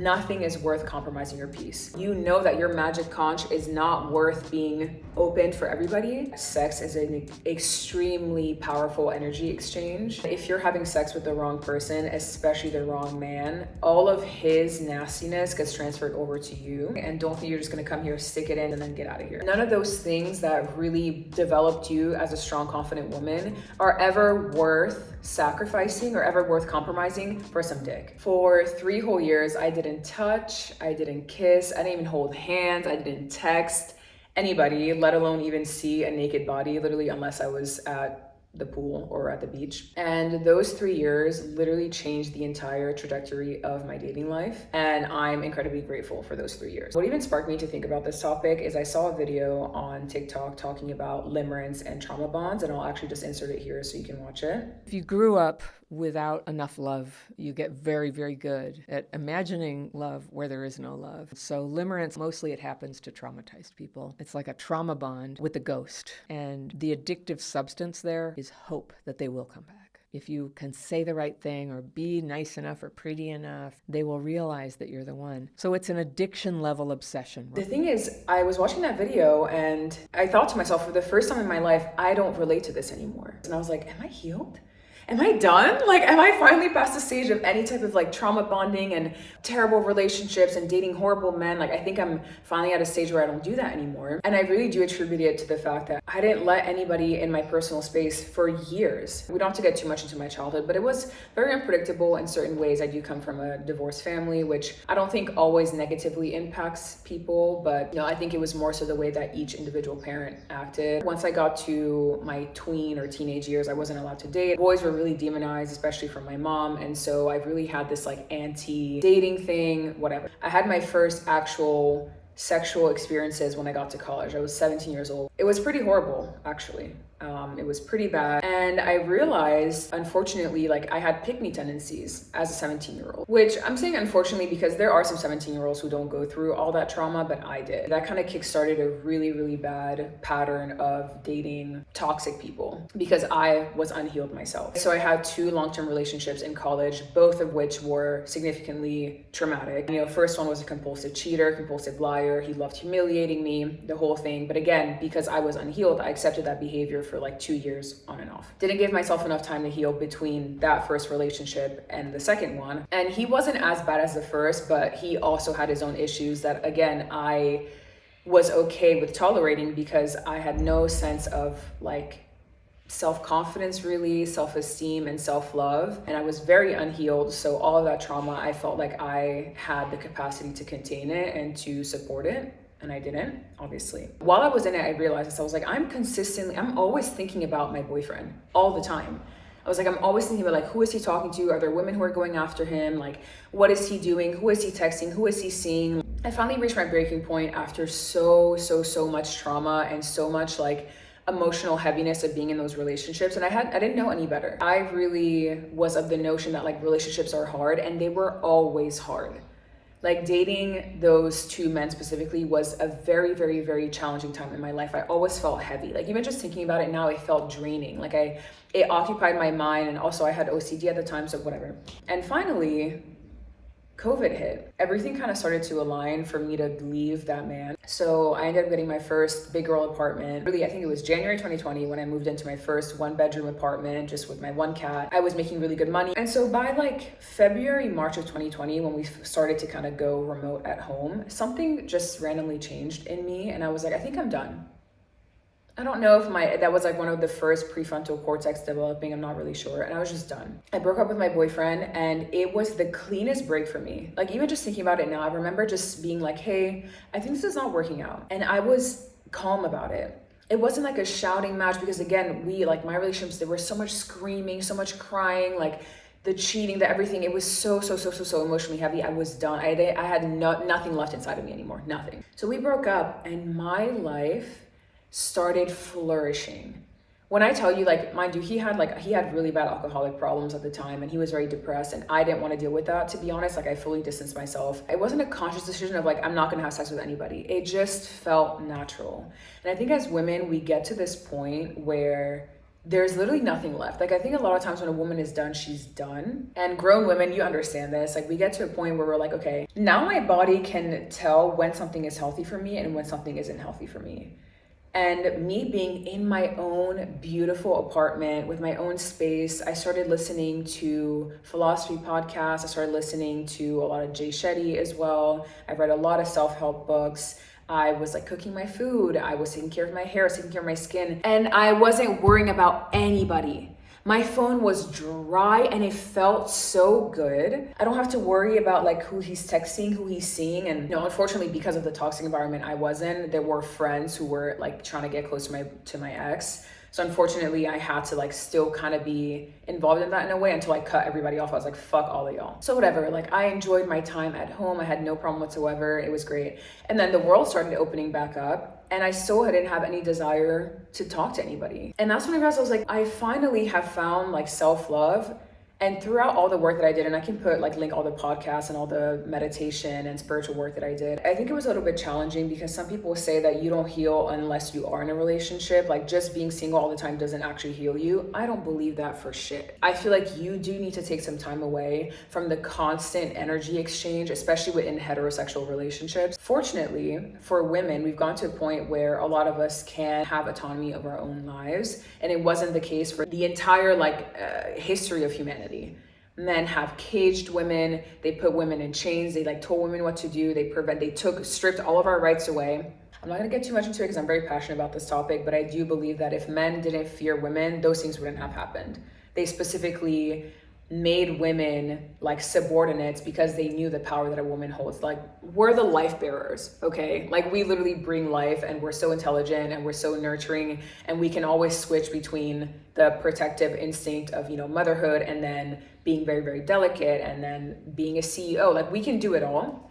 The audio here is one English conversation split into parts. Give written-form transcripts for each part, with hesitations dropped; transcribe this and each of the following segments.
nothing is worth compromising your peace. You know that your magic conch is not worth being opened for everybody. Sex is an extremely powerful energy exchange. If you're having sex with the wrong person, especially the wrong man, all of his nastiness gets transferred over to you. And don't think you're just gonna come here, stick it in, and then get out of here. None of those things that really developed you as a strong, confident woman are ever worth sacrificing or ever worth compromising for some dick. For 3 whole years, I didn't touch, I didn't kiss, I didn't even hold hands, I didn't text anybody, let alone even see a naked body, literally, unless I was at the pool or at the beach. And those 3 years literally changed the entire trajectory of my dating life. And I'm incredibly grateful for those 3 years. What even sparked me to think about this topic is I saw a video on TikTok talking about limerence and trauma bonds, and I'll actually just insert it here so you can watch it. If you grew up without enough love, you get very, very good at imagining love where there is no love. So limerence, mostly it happens to traumatized people. It's like a trauma bond with the ghost. And the addictive substance there is hope that they will come back. If you can say the right thing or be nice enough or pretty enough, they will realize that you're the one. So it's an addiction level obsession. The thing is, I was watching that video and I thought to myself, for the first time in my life, I don't relate to this anymore. And I was like, am I healed? Am I done? Like, am I finally past the stage of any type of like trauma bonding and terrible relationships and dating horrible men? Like, I think I'm finally at a stage where I don't do that anymore. And I really do attribute it to the fact that I didn't let anybody in my personal space for years. We don't have to get too much into my childhood, but it was very unpredictable in certain ways. I do come from a divorced family, which I don't think always negatively impacts people, but I think it was more so the way that each individual parent acted. Once I got to my tween or teenage years, I wasn't allowed to date. Boys were really demonized, especially from my mom. And so I really had this like anti-dating thing, whatever. I had my first actual sexual experiences when I got to college. I was 17 years old. It was pretty horrible, actually. It was pretty bad. And I realized, unfortunately, like I had pick-me tendencies as a 17-year-old, which I'm saying unfortunately because there are some 17-year-olds who don't go through all that trauma, but I did. That kind of kickstarted a really, really bad pattern of dating toxic people because I was unhealed myself. So I had 2 long-term relationships in college, both of which were significantly traumatic. First one was a compulsive cheater, compulsive liar. He loved humiliating me, the whole thing. But again, because I was unhealed, I accepted that behavior for like 2 years on and off. Didn't give myself enough time to heal between that first relationship and the second one. And he wasn't as bad as the first, but he also had his own issues that, again, I was okay with tolerating because I had no sense of like self-confidence, really, self-esteem and self-love. And I was very unhealed. So all of that trauma, I felt like I had the capacity to contain it and to support it. And I didn't, obviously. While I was in it, I realized this. I was like, I'm always thinking about my boyfriend all the time. I was like, I'm always thinking about like, who is he talking to? Are there women who are going after him? Like, what is he doing? Who is he texting? Who is he seeing? I finally reached my breaking point after so much trauma and so much like emotional heaviness of being in those relationships. And I didn't know any better. I really was of the notion that like relationships are hard, and they were always hard. Like dating those 2 men specifically was a very, very, very challenging time in my life. I always felt heavy. Like even just thinking about it now, it felt draining. Like it occupied my mind, and also I had OCD at the time, so whatever. And finally, COVID hit. Everything kind of started to align for me to leave that man. So I ended up getting my first big girl apartment. Really, I think it was January 2020 when I moved into my first 1-bedroom apartment just with my 1 cat. I was making really good money. And so by like February, March of 2020, when we started to kind of go remote at home, something just randomly changed in me. And I was like, I think I'm done. I don't know if that was like one of the first prefrontal cortex developing, I'm not really sure. And I was just done. I broke up with my boyfriend, and it was the cleanest break for me. Like even just thinking about it now, I remember just being like, hey, I think this is not working out. And I was calm about it. It wasn't like a shouting match because again, my relationships, there was so much screaming, so much crying, like the cheating, the everything. It was so emotionally heavy. I was done. I had nothing left inside of me anymore, nothing. So we broke up, and my life started flourishing. When I tell you, like, mind you, he had really bad alcoholic problems at the time, and he was very depressed, and I didn't want to deal with that, to be honest. Like I fully distanced myself. It wasn't a conscious decision of like, I'm not gonna have sex with anybody. It just felt natural. And I think as women, we get to this point where there's literally nothing left. Like, I think a lot of times when a woman is done, she's done. And grown women, you understand this. Like, we get to a point where we're like, okay, now my body can tell when something is healthy for me and when something isn't healthy for me. And me being in my own beautiful apartment with my own space, I started listening to philosophy podcasts. I started listening to a lot of Shetty as well. I read a lot of self-help books. I was like cooking my food. I was taking care of my hair, taking care of my skin. And I wasn't worrying about anybody. My phone was dry and it felt so good. I don't have to worry about like who he's texting, who he's seeing. And unfortunately, because of the toxic environment I was in, there were friends who were like trying to get close to my ex. So unfortunately, I had to like still kind of be involved in that in a way until I cut everybody off. I was like, fuck all of y'all. So whatever, like I enjoyed my time at home. I had no problem whatsoever. It was great. And then the world started opening back up and I still didn't have any desire to talk to anybody. And that's when I realized, I was like, I finally have found like self-love. And throughout all the work that I did, and I can put like link all the podcasts and all the meditation and spiritual work that I did, I think it was a little bit challenging because some people say that you don't heal unless you are in a relationship. Like just being single all the time doesn't actually heal you. I don't believe that for shit. I feel like you do need to take some time away from the constant energy exchange, especially within heterosexual relationships. Fortunately for women, we've gone to a point where a lot of us can have autonomy of our own lives. And it wasn't the case for the entire history of humanity. Men have caged women, they put women in chains, they like told women what to do, they stripped all of our rights away. I'm not gonna get too much into it because I'm very passionate about this topic, but I do believe that if men didn't fear women, those things wouldn't have happened. They specifically made women like subordinates because they knew the power that a woman holds. Like we're the life bearers, okay? Like we literally bring life and we're so intelligent and we're so nurturing and we can always switch between the protective instinct of, motherhood and then being very, very delicate and then being a CEO. Like we can do it all.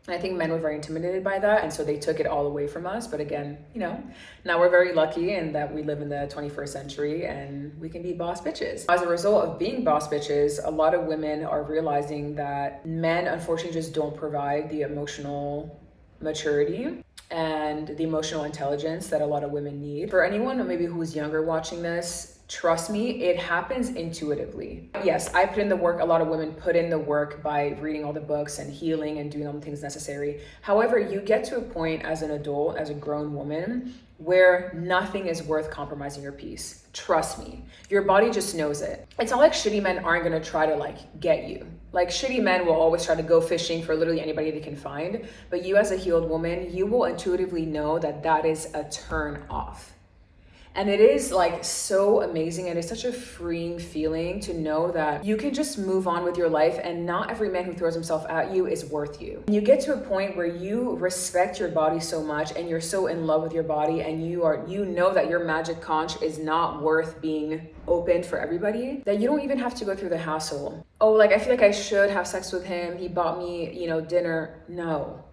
And I think men were very intimidated by that. And so they took it all away from us. But again, now we're very lucky in that we live in the 21st century and we can be boss bitches. As a result of being boss bitches, a lot of women are realizing that men unfortunately just don't provide the emotional maturity and the emotional intelligence that a lot of women need. For anyone maybe who's younger watching this, trust me, it happens intuitively. Yes, I put in the work. A lot of women put in the work by reading all the books and healing and doing all the things necessary. However, you get to a point as an adult, as a grown woman, where nothing is worth compromising your peace. Trust me, your body just knows it. It's not like shitty men aren't gonna try to get you. Like shitty men will always try to go fishing for literally anybody they can find. But you as a healed woman, you will intuitively know that that is a turn off. And it is so amazing and it's such a freeing feeling to know that you can just move on with your life and not every man who throws himself at you is worth you. And you get to a point where you respect your body so much and you're so in love with your body and you know that your magic conch is not worth being opened for everybody, that you don't even have to go through the hassle. Oh, I feel like I should have sex with him. He bought me, dinner. No.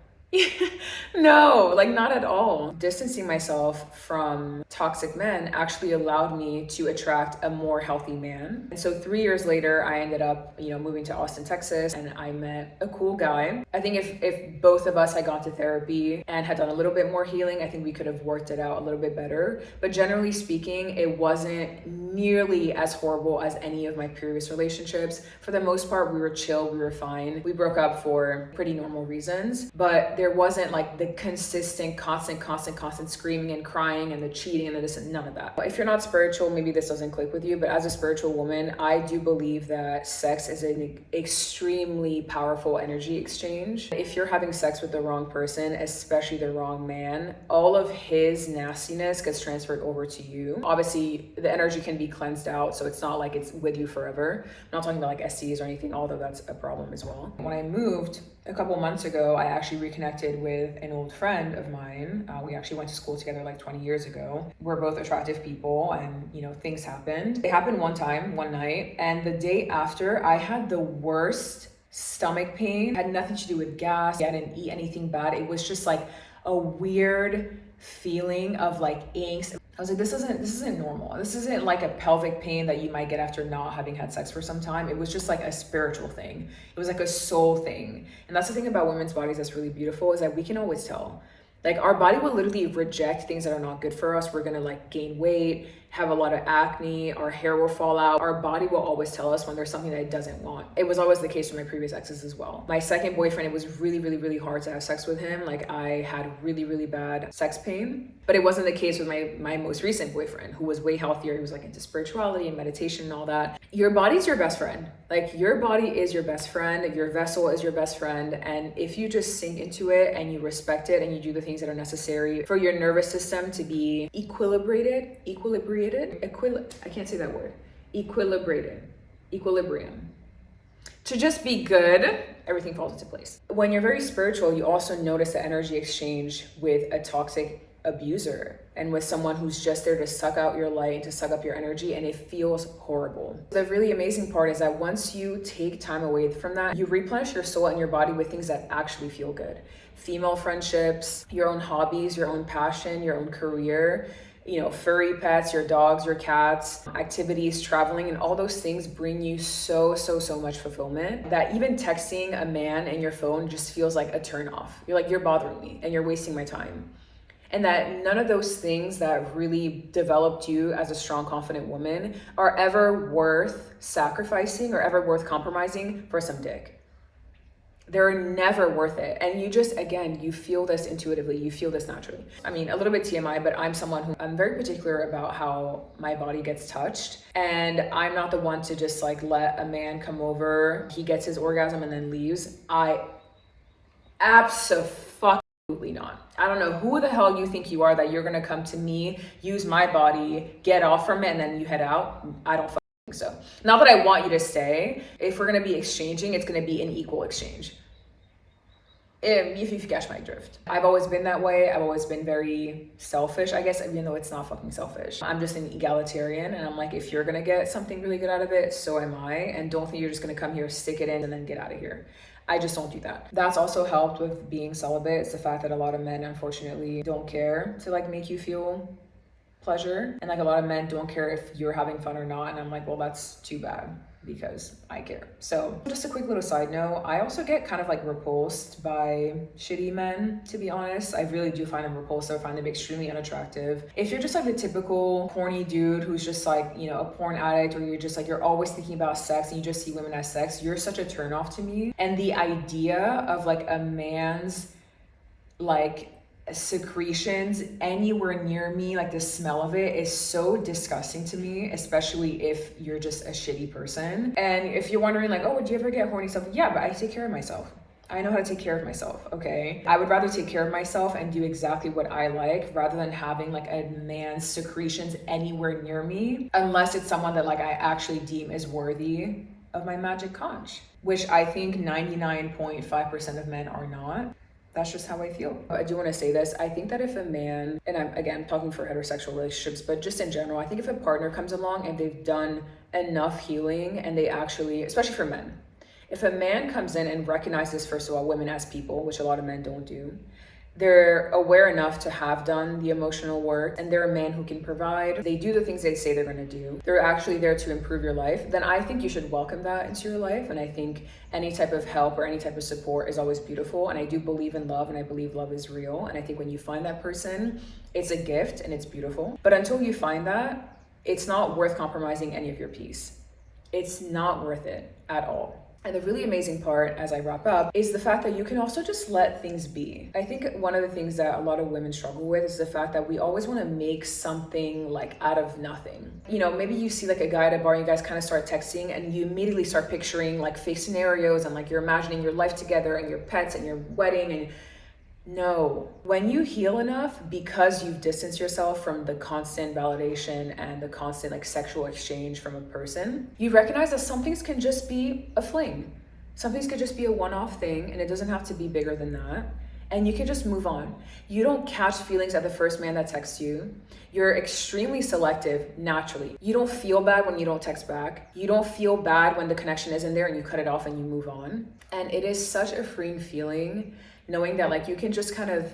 No, not at all. Distancing myself from toxic men actually allowed me to attract a more healthy man. And so 3 years later, I ended up, moving to Austin, Texas, and I met a cool guy. I think if both of us had gone to therapy and had done a little bit more healing, I think we could have worked it out a little bit better. But generally speaking, it wasn't nearly as horrible as any of my previous relationships. For the most part, we were chill, we were fine. We broke up for pretty normal reasons, but there wasn't the consistent, constant screaming and crying and the cheating and the this and none of that. If you're not spiritual, maybe this doesn't click with you, but as a spiritual woman, I do believe that sex is an extremely powerful energy exchange. If you're having sex with the wrong person, especially the wrong man, all of his nastiness gets transferred over to you. Obviously, the energy can be cleansed out, so it's not like it's with you forever. I'm not talking about STs or anything, although that's a problem as well. When I moved a couple months ago, I actually reconnected with an old friend of mine. We actually went to school together 20 years ago. We're both attractive people and, things happened. It happened one night, and the day after, I had the worst stomach pain. It had nothing to do with gas. I didn't eat anything bad. It was just a weird feeling of angst. I was like, this isn't normal. This isn't a pelvic pain that you might get after not having had sex for some time. It was just a spiritual thing. It was a soul thing. And that's the thing about women's bodies that's really beautiful, is that we can always tell. Our body will literally reject things that are not good for us. We're gonna gain weight, have a lot of acne, our hair will fall out. Our body will always tell us when there's something that it doesn't want. It was always the case with my previous exes as well. My second boyfriend, it was really, really, really hard to have sex with him. Like I had really, really bad sex pain, but it wasn't the case with my most recent boyfriend, who was way healthier. He was like into spirituality and meditation and all that. Your body's your best friend. Like your body is your best friend. Your vessel is your best friend. And if you just sink into it and you respect it and you do the things that are necessary for your nervous system to be equilibrated, I can't say that word, equilibrium, to just be good, everything falls into place. When you're very spiritual, you also notice the energy exchange with a toxic abuser and with someone who's just there to suck out your light and to suck up your energy, and it feels horrible. The really amazing part is that once you take time away from that, you replenish your soul and your body with things that actually feel good. Female friendships, your own hobbies, your own passion, your own career, you know, furry pets, your dogs, your cats, activities, traveling, and all those things bring you so much fulfillment that even texting a man in your phone just feels like a turn off. You're like, you're bothering me and you're wasting my time. And that none of those things that really developed you as a strong, confident woman are ever worth sacrificing or ever worth compromising for some dick. They're never worth it. And you just, again, you feel this intuitively, you feel this naturally. I mean, a little bit TMI, but I'm someone who, I'm very particular about how my body gets touched. And I'm not the one to just like let a man come over, he gets his orgasm and then leaves. I absolutely not. I don't know who the hell you think you are that you're gonna come to me, use my body, get off from it, and then you head out. I don't think so. Not that I want you to stay. If we're gonna be exchanging, it's gonna be an equal exchange. If you catch my drift. I've always been that way. I've always been very selfish, I guess, even though it's not fucking selfish. I'm just an egalitarian, and I'm like, if you're gonna get something really good out of it, so am I. And don't think you're just gonna come here, stick it in, and then get out of here. I just don't do that. That's also helped with being celibate. It's the fact that a lot of men, unfortunately, don't care to like make you feel pleasure. And like a lot of men don't care if you're having fun or not. And I'm like, well, that's too bad because I care. So just a quick little side note, I also get kind of like repulsed by shitty men, to be honest. I really do find them repulsive. I find them extremely unattractive. If you're just like the typical horny dude who's just like, you know, a porn addict, or you're just like, you're always thinking about sex and you just see women as sex, you're such a turnoff to me. And the idea of like a man's like secretions anywhere near me, like the smell of it is so disgusting to me, especially if you're just a shitty person. And if you're wondering like, oh, would you ever get horny stuff? Yeah, but I take care of myself. I know how to take care of myself, okay? I would rather take care of myself and do exactly what I like rather than having like a man's secretions anywhere near me, unless it's someone that like I actually deem is worthy of my magic conch, which I think 99.5% of men are not. That's just how I feel. I do want to say this. I think that if a man, and I'm again talking for heterosexual relationships, but just in general, I think if a partner comes along and they've done enough healing and they actually, especially for men, if a man comes in and recognizes, first of all, women as people, which a lot of men don't do, they're aware enough to have done the emotional work, and they're a man who can provide, they do the things they say they're going to do, they're actually there to improve your life, then I think you should welcome that into your life. And I think any type of help or any type of support is always beautiful. And I do believe in love, and I believe love is real. And I think when you find that person, it's a gift and it's beautiful. But until you find that, it's not worth compromising any of your peace. It's not worth it at all. And the really amazing part, as I wrap up, is the fact that you can also just let things be. I think one of the things that a lot of women struggle with is the fact that we always want to make something like out of nothing. You know, maybe you see like a guy at a bar and you guys kind of start texting and you immediately start picturing like fake scenarios and like you're imagining your life together and your pets and your wedding. And no, when you heal enough, because you've distanced yourself from the constant validation and the constant like sexual exchange from a person, you recognize that some things can just be a fling. Some things could just be a one-off thing, and it doesn't have to be bigger than that. And you can just move on. You don't catch feelings at the first man that texts you. You're extremely selective naturally. You don't feel bad when you don't text back. You don't feel bad when the connection isn't there and you cut it off and you move on. And it is such a freeing feeling, knowing that like you can just kind of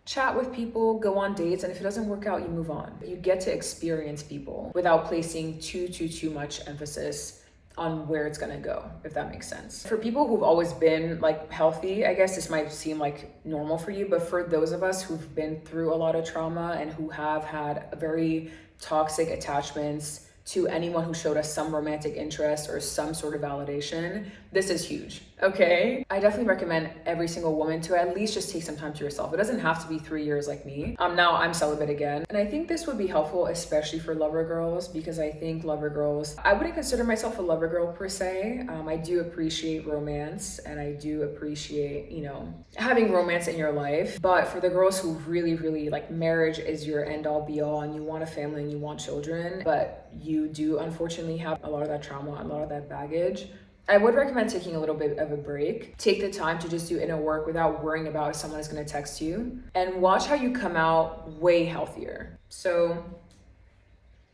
chat with people, go on dates, and if it doesn't work out, you move on. You get to experience people without placing too much emphasis on where it's gonna go, if that makes sense. For people who've always been like healthy, I guess this might seem like normal for you, but for those of us who've been through a lot of trauma and who have had very toxic attachments to anyone who showed us some romantic interest or some sort of validation, this is huge, okay? I definitely recommend every single woman to at least just take some time to yourself. It doesn't have to be 3 years like me. Now I'm celibate again. And I think this would be helpful, especially for lover girls, because I think lover girls, I wouldn't consider myself a lover girl per se. I do appreciate romance and I do appreciate, you know, having romance in your life. But for the girls who really, really like marriage is your end all be all and you want a family and you want children, but you do unfortunately have a lot of that trauma, a lot of that baggage, I would recommend taking a little bit of a break. Take the time to just do inner work without worrying about if someone is going to text you, and watch how you come out way healthier. So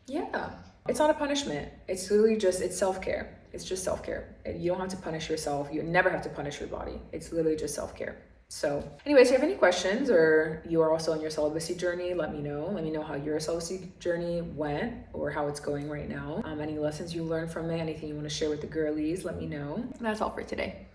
yeah, it's not a punishment. It's literally just, it's self-care. It's just self-care. You don't have to punish yourself. You never have to punish your body. It's literally just self-care. So anyways, if you have any questions or you are also on your celibacy journey, let me know. Let me know how your celibacy journey went or how it's going right now. Any lessons you learned from it, anything you want to share with the girlies, let me know. And that's all for today.